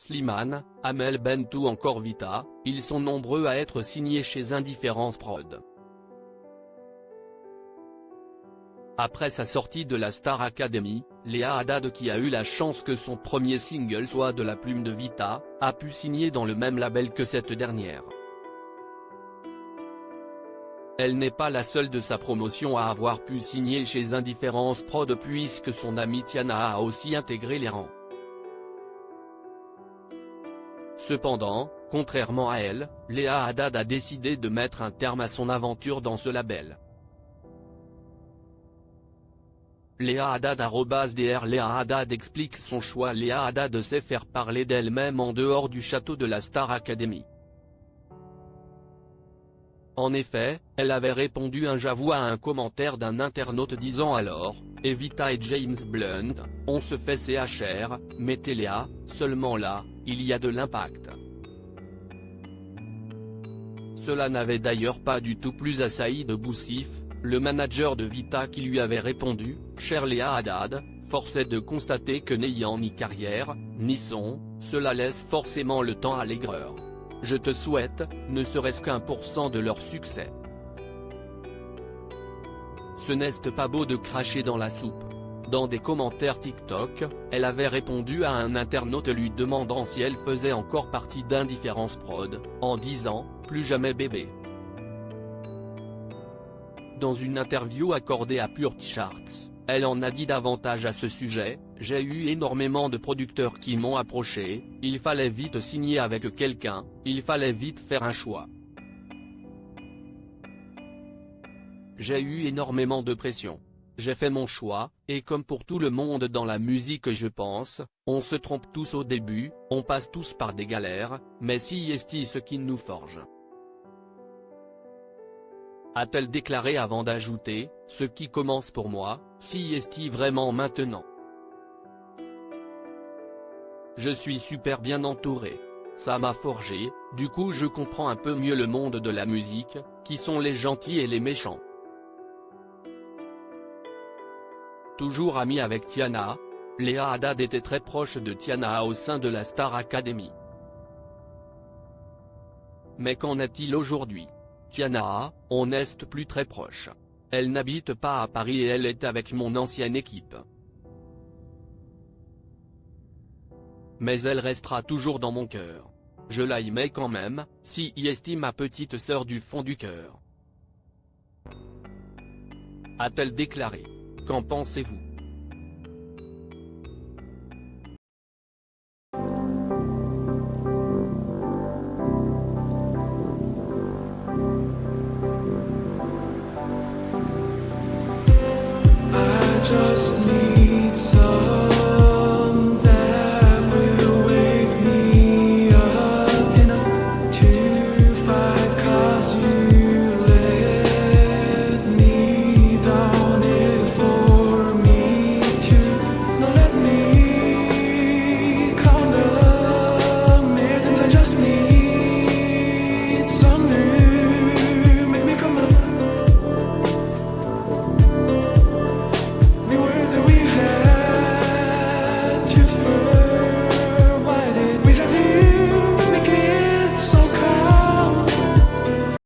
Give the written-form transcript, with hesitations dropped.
Slimane, Amel Bent ou encore Vita, ils sont nombreux à être signés chez Indifference Prod. Après sa sortie de la Star Academy, Léa Haddad, qui a eu la chance que son premier single soit de la plume de Vita, a pu signer dans le même label que cette dernière. Elle n'est pas la seule de sa promotion à avoir pu signer chez Indifference Prod, puisque son amie Tiana a aussi intégré les rangs. Cependant, contrairement à elle, Léa Haddad a décidé de mettre un terme à son aventure dans ce label. Léa Haddad @Dr Léa Haddad explique son choix. Léa Haddad sait faire parler d'elle-même en dehors du château de la Star Academy. En effet, elle avait répondu un j'avoue à un commentaire d'un internaute disant alors, Evita et James Blunt, on se fait CHR, mettez Léa, seulement là, il y a de l'impact. Cela n'avait d'ailleurs pas du tout plu à Saïd Boussif, le manager de Vita, qui lui avait répondu, chère Léa Haddad, force est de constater que n'ayant ni carrière, ni son, cela laisse forcément le temps à l'aigreur. Je te souhaite, ne serait-ce qu'1% de leur succès. Ce n'est pas beau de cracher dans la soupe. Dans des commentaires TikTok, elle avait répondu à un internaute lui demandant si elle faisait encore partie d'Indifference Prod, en disant, plus jamais bébé. Dans une interview accordée à Pure Charts, elle en a dit davantage à ce sujet, j'ai eu énormément de producteurs qui m'ont approché, il fallait vite signer avec quelqu'un, il fallait vite faire un choix. J'ai eu énormément de pression. J'ai fait mon choix, et comme pour tout le monde dans la musique je pense, on se trompe tous au début, on passe tous par des galères, mais si est ce qui nous forge. A-t-elle déclaré avant d'ajouter, ce qui commence pour moi, si est vraiment maintenant. Je suis super bien entouré. Ça m'a forgé, du coup je comprends un peu mieux le monde de la musique, qui sont les gentils et les méchants. Toujours amie avec Tiana, Léa Haddad était très proche de Tiana au sein de la Star Academy. Mais qu'en est-il aujourd'hui? Tiana, on n'est plus très proche. Elle n'habite pas à Paris et elle est avec mon ancienne équipe. Mais elle restera toujours dans mon cœur. Je la aimais quand même, si est ma petite sœur du fond du cœur. A-t-elle déclaré. Qu'en pensez-vous? Just